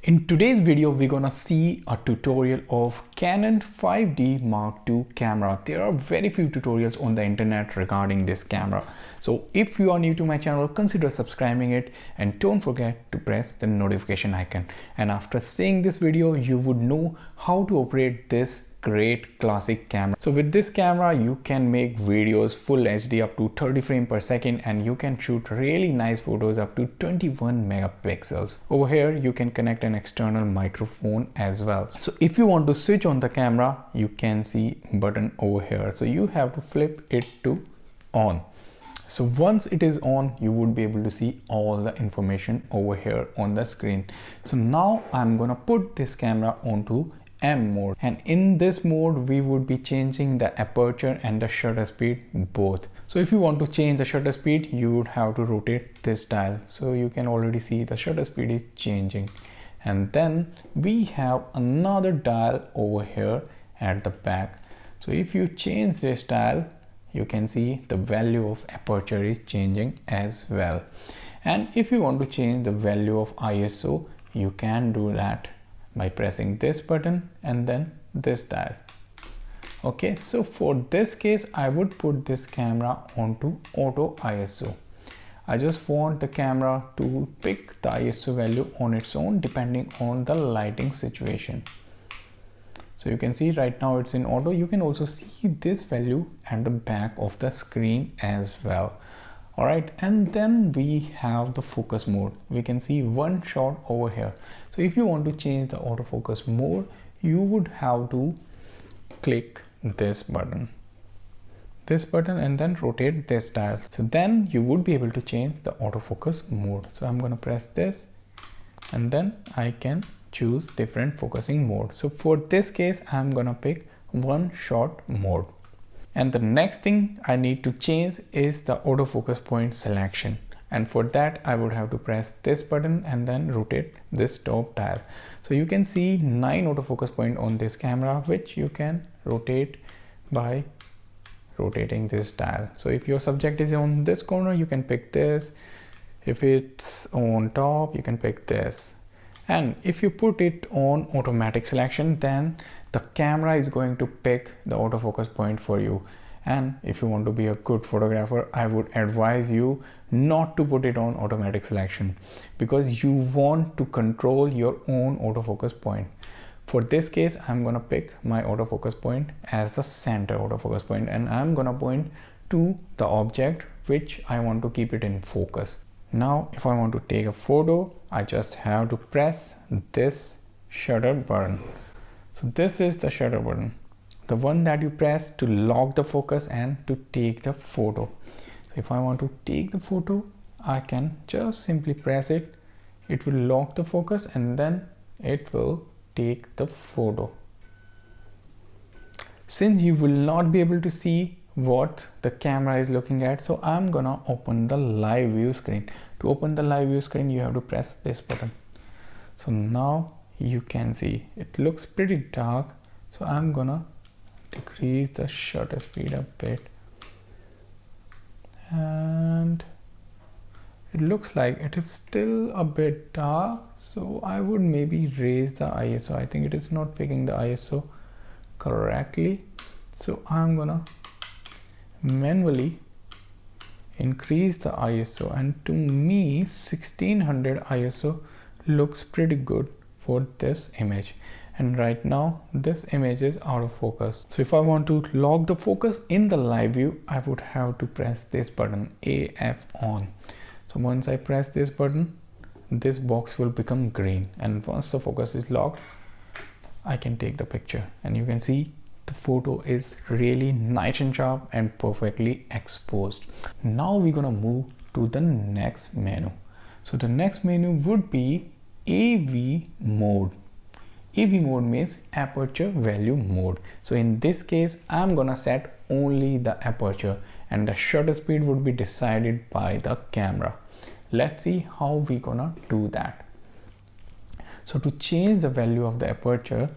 In today's video, we're gonna see a tutorial of Canon 5D Mark II camera. There are very few tutorials on the internet regarding this camera. So if you are new to my channel, consider subscribing it and don't forget to press the notification icon. And after seeing this video, you would know how to operate this great classic camera. So with this camera you can make videos full HD up to 30 frames per second, and you can shoot really nice photos up to 21 megapixels. Over here you can connect an external microphone as well. So if you want to switch on the camera, you can see button over here. So you have to flip it to on. So once it is on, you would be able to see all the information over here on the screen. So now I'm gonna put this camera onto M mode, and in this mode we would be changing the aperture and the shutter speed both. So if you want to change the shutter speed, you would have to rotate this dial. So you can already see the shutter speed is changing, and then we have another dial over here at the back. So if you change this dial, you can see the value of aperture is changing as well. And if you want to change the value of ISO, you can do that by pressing this button and then this dial. Okay, so for this case I would put this camera onto auto ISO. I just want the camera to pick the ISO value on its own depending on the lighting situation. So you can see right now it's in auto. You can also see this value at the back of the screen as well. All right, and then we have the focus mode. We can see one shot over here. So if you want to change the autofocus mode, you would have to click this button and then rotate this dial. So then you would be able to change the autofocus mode. So I'm going to press this and then I can choose different focusing mode. So for this case, I'm going to pick one shot mode. And the next thing I need to change is the autofocus point selection. And for that, I would have to press this button and then rotate this top dial. So you can see 9 autofocus point on this camera, which you can rotate by rotating this dial. So if your subject is on this corner, you can pick this. If it's on top, you can pick this. And if you put it on automatic selection, then the camera is going to pick the autofocus point for you. And if you want to be a good photographer, I would advise you not to put it on automatic selection, because you want to control your own autofocus point. For this case, I'm gonna pick my autofocus point as the center autofocus point, and I'm gonna point to the object which I want to keep it in focus. Now, if I want to take a photo, I just have to press this shutter button. So this is the shutter button, the one that you press to lock the focus and to take the photo. So if I want to take the photo, I can just simply press it. It will lock the focus and then it will take the photo. Since you will not be able to see what the camera is looking at, so I'm gonna open the live view screen. To open the live view screen, you have to press this button. So now you can see it looks pretty dark, so I'm gonna decrease the shutter speed a bit, and it looks like it is still a bit dark, so I would maybe raise the ISO. I think it is not picking the ISO correctly, so I'm gonna manually increase the ISO, and to me 1600 ISO looks pretty good for this image. And right now this image is out of focus. So if I want to lock the focus in the live view, I would have to press this button, AF on. So once I press this button, this box will become green, and once the focus is locked, I can take the picture, and you can see the photo is really nice and sharp and perfectly exposed. Now we're gonna move to the next menu. So the next menu would be AV mode. AV mode means aperture value mode. So in this case, I'm gonna set only the aperture, and the shutter speed would be decided by the camera. Let's see how we gonna do that. So to change the value of the aperture,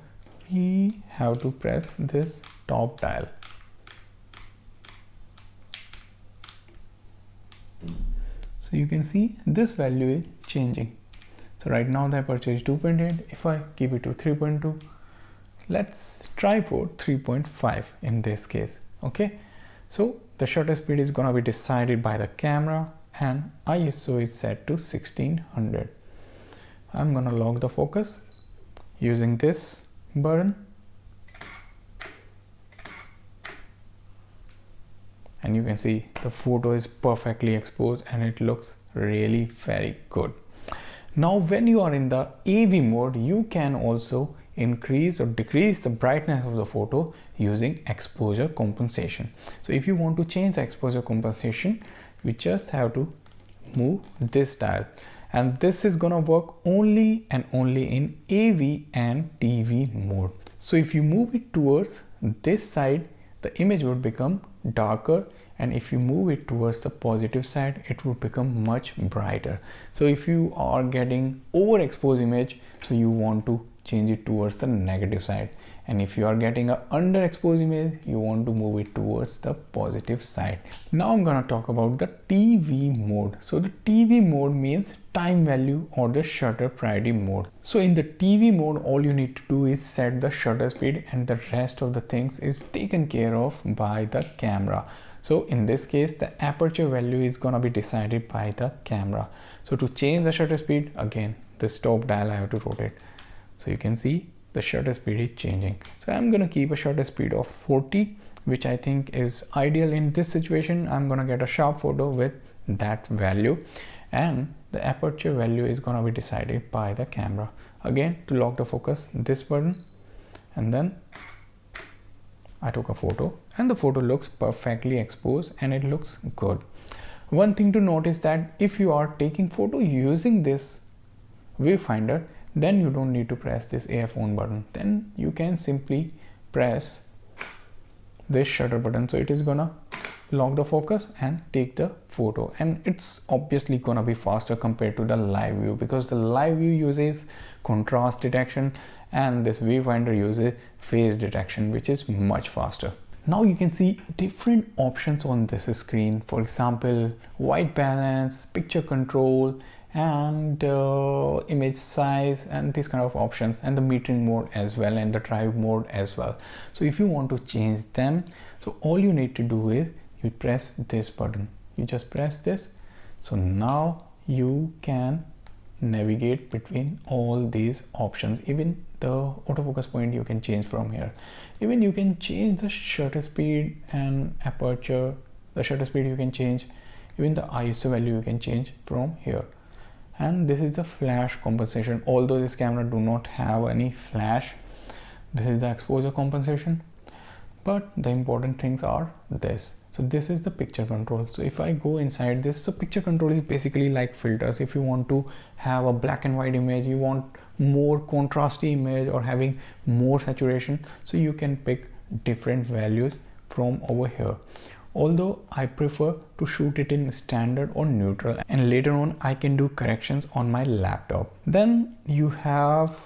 we have to press this top dial. So you can see this value is changing. So right now the aperture is 2.8. If I keep it to 3.2, let's try for 3.5 in this case. Okay, so the shutter speed is gonna be decided by the camera and ISO is set to 1600. I'm gonna lock the focus using this button, and you can see the photo is perfectly exposed and it looks really very good. Now when you are in the AV mode, you can also increase or decrease the brightness of the photo using exposure compensation. So if you want to change the exposure compensation, you just have to move this dial, and this is gonna work only and only in AV and TV mode. So if you move it towards this side, the image would become darker, and if you move it towards the positive side, it would become much brighter. So if you are getting overexposed image, so you want to change it towards the negative side, and if you are getting a underexposed image, you want to move it towards the positive side. Now I'm gonna talk about the TV mode. So the TV mode means time value or the shutter priority mode. So in the TV mode, all you need to do is set the shutter speed, and the rest of the things is taken care of by the camera. So in this case, the aperture value is gonna be decided by the camera. So to change the shutter speed, again, the stop dial I have to rotate. So you can see the shutter speed is changing. So I'm gonna keep a shutter speed of 40, which I think is ideal in this situation. I'm gonna get a sharp photo with that value, and the aperture value is gonna be decided by the camera. Again, to lock the focus, this button, and then I took a photo, and the photo looks perfectly exposed and it looks good. One thing to note is that if you are taking photo using this viewfinder, then you don't need to press this AF on button. Then you can simply press this shutter button. So it is gonna lock the focus and take the photo, and it's obviously gonna be faster compared to the live view, because the live view uses contrast detection and this viewfinder uses phase detection, which is much faster. Now you can see different options on this screen. For example, white balance, picture control, and image size, and these kind of options, and the metering mode as well, and the drive mode as well. So if you want to change them, so all you need to do is you press this button. You just press this. So now you can navigate between all these options. Even the autofocus point you can change from here. Even you can change the shutter speed and aperture. The shutter speed you can change. Even the ISO value you can change from here. And this is the flash compensation. Although this camera do not have any flash, this is the exposure compensation. But the important things are this. So this is the picture control. So if I go inside this, so picture control is basically like filters. If you want to have a black and white image, you want more contrasty image or having more saturation, so you can pick different values from over here. Although I prefer to shoot it in standard or neutral, and later on I can do corrections on my laptop. Then you have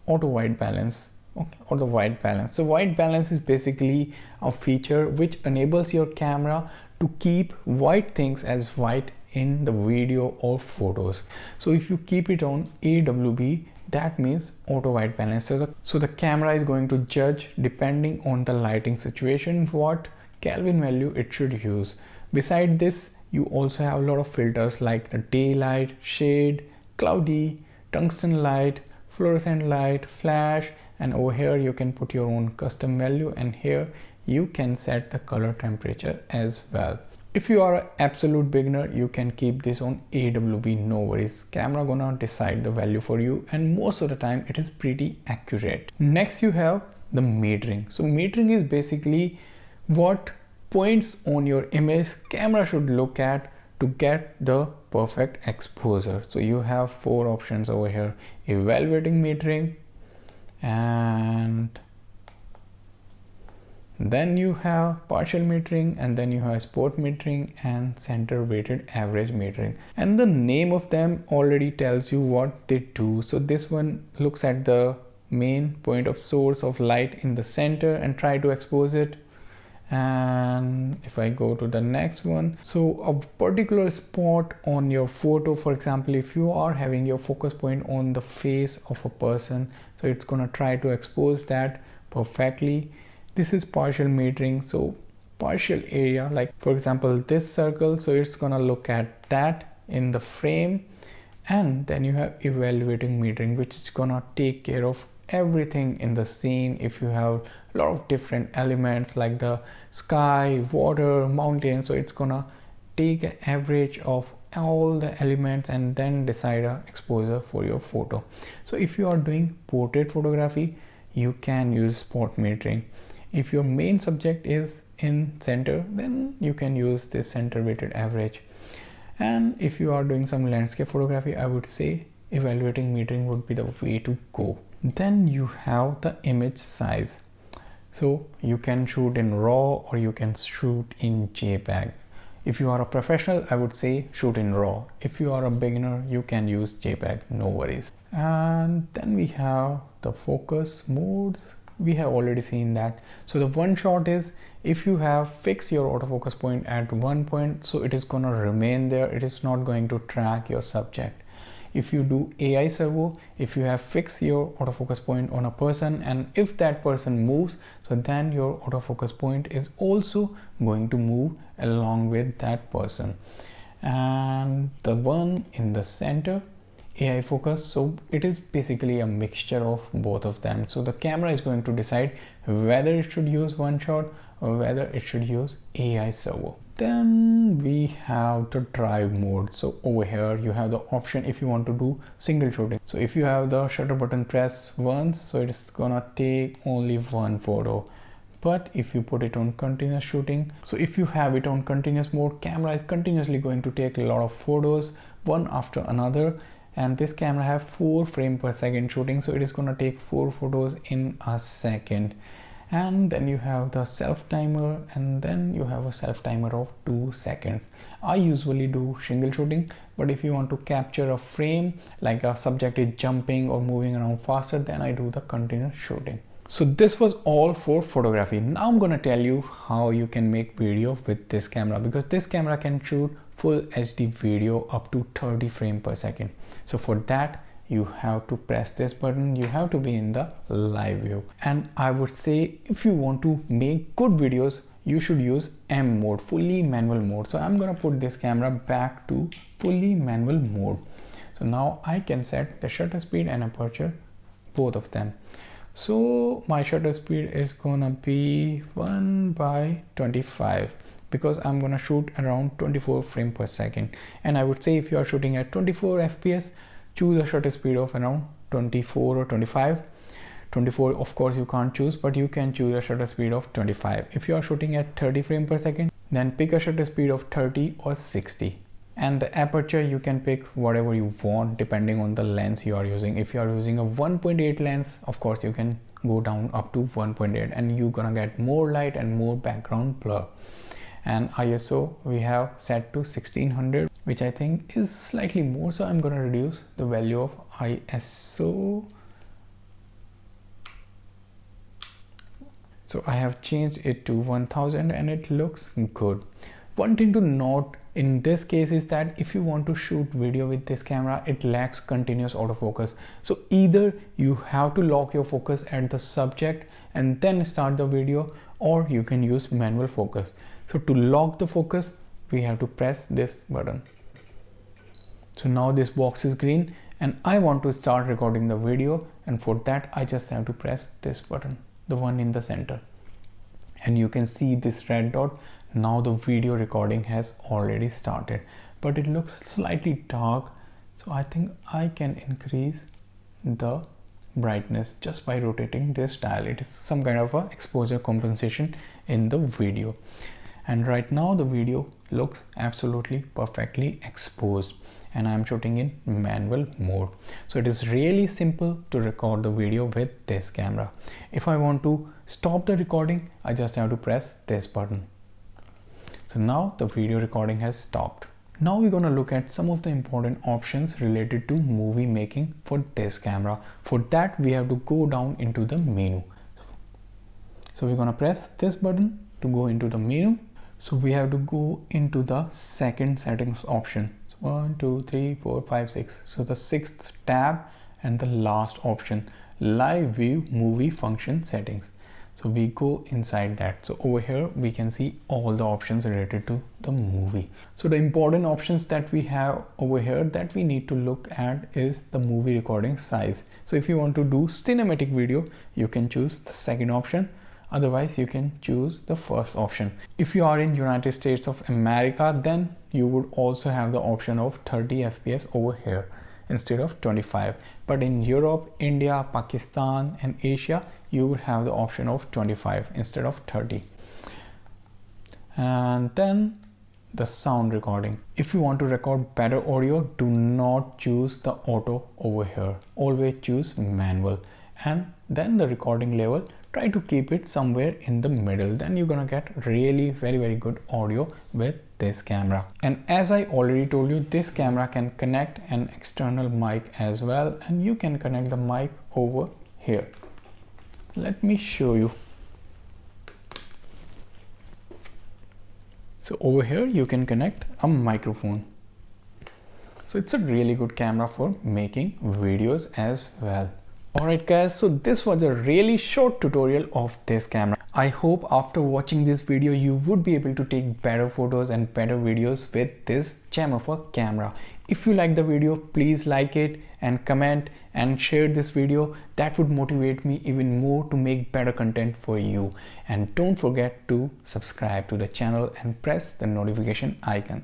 auto white balance. Okay, or the white balance. So white balance is basically a feature which enables your camera to keep white things as white in the video or photos. So if you keep it on AWB, that means auto white balance. So the camera is going to judge depending on the lighting situation what Kelvin value it should use. Beside this, you also have a lot of filters like the daylight, shade, cloudy, tungsten light, fluorescent light, flash, and over here you can put your own custom value, and here you can set the color temperature as well. If you are an absolute beginner, you can keep this on AWB, no worries. Camera gonna decide the value for you, and most of the time it is pretty accurate. Next you have the metering. So metering is basically what points on your image camera should look at to get the perfect exposure. So you have 4 options over here: evaluating metering, and then you have partial metering, and then you have spot metering and center weighted average metering. And the name of them already tells you what they do. So this one looks at the main point of source of light in the center and try to expose it, And if I go to the next one, so a particular spot on your photo, for example, if you are having your focus point on the face of a person, so it's gonna try to expose that perfectly. This is partial metering, so partial area, like for example this circle, so it's gonna look at that in the frame. And then you have evaluating metering, which is gonna take care of everything in the scene. If you have a lot of different elements like the sky, water, mountain, so it's gonna take an average of all the elements and then decide a exposure for your photo. So if you are doing portrait photography, you can use spot metering. If your main subject is in center, then you can use this center weighted average. And if you are doing some landscape photography, I would say evaluating metering would be the way to go. Then you have the image size. So you can shoot in RAW or you can shoot in JPEG. If you are a professional, I would say shoot in RAW. If you are a beginner, you can use JPEG, no worries. And then we have the focus modes. We have already seen that. So the one shot is, if you have fixed your autofocus point at one point, so it is gonna remain there. It is not going to track your subject. If you do AI servo, if you have fixed your autofocus point on a person, and if that person moves, so then your autofocus point is also going to move along with that person. And the one in the center, AI focus, so it is basically a mixture of both of them. So the camera is going to decide whether it should use one shot or whether it should use AI servo. Then we have the drive mode. So over here you have the option if you want to do single shooting. So if you have the shutter button pressed once, so it's gonna take only one photo. But if you put it on continuous shooting, so if you have it on continuous mode, camera is continuously going to take a lot of photos one after another. And this camera have 4 frames per second shooting, so it is gonna take 4 photos in a second. And then you have the self timer, and then you have a self timer of 2 seconds. I usually do single shooting, but if you want to capture a frame like a subject is jumping or moving around faster, then I do the continuous shooting. So this was all for photography. Now I'm gonna tell you how you can make video with this camera, because this camera can shoot full HD video up to 30 frames per second. So for that, you have to press this button. You have to be in the live view. And I would say if you want to make good videos, you should use M mode, fully manual mode. So I'm gonna put this camera back to fully manual mode. So now I can set the shutter speed and aperture, both of them. So my shutter speed is gonna be 1/25 because I'm gonna shoot around 24 frames per second. And I would say if you are shooting at 24 FPS, choose a shutter speed of around 24 or 25. 24 of course you can't choose, but you can choose a shutter speed of 25. If you are shooting at 30 frames per second, then pick a shutter speed of 30 or 60. And the aperture, you can pick whatever you want depending on the lens you are using. If you are using a 1.8 lens, of course you can go down up to 1.8 and you're gonna get more light and more background blur. And ISO we have set to 1600, which I think is slightly more, so I'm gonna reduce the value of ISO. So I have changed it to 1000 and it looks good. One thing to note in this case is that if you want to shoot video with this camera, it lacks continuous autofocus. So either you have to lock your focus at the subject and then start the video, or you can use manual focus. So to lock the focus, we have to press this button. So now this box is green and I want to start recording the video, and for that I just have to press this button, the one in the center, and you can see this red dot. Now the video recording has already started, but it looks slightly dark, so I think I can increase the brightness just by rotating this dial. It is some kind of a exposure compensation in the video. And right now the video looks absolutely perfectly exposed, and I'm shooting in manual mode. So it is really simple to record the video with this camera. If I want to stop the recording, I just have to press this button. So now the video recording has stopped. Now we're gonna look at some of the important options related to movie making for this camera. For that we have to go down into the menu. So we're gonna press this button to go into the menu. So we have to go into the second settings option. So 1, 2, 3, 4, 5, 6. So the sixth tab and the last option, live view movie function settings. So we go inside that. So over here we can see all the options related to the movie. So the important options that we have over here that we need to look at is the movie recording size. So if you want to do cinematic video, you can choose the second option. Otherwise you can choose the first option. If you are in United States of America, then you would also have the option of 30 fps over here instead of 25. But in Europe, India, Pakistan and Asia, you would have the option of 25 instead of 30. And then the sound recording. If you want to record better audio, do not choose the auto over here. Always choose manual. And then the recording level, try to keep it somewhere in the middle. Then you're gonna get really very good audio with this camera. And as I already told you, this camera can connect an external mic as well, and you can connect the mic over here. Let me show you. So over here you can connect a microphone. So it's a really good camera for making videos as well. Alright guys, so this was a really short tutorial of this camera. I hope after watching this video you would be able to take better photos and better videos with this gem of a camera. If you like the video, please like it and comment and share this video. That would motivate me even more to make better content for you. And don't forget to subscribe to the channel and press the notification icon.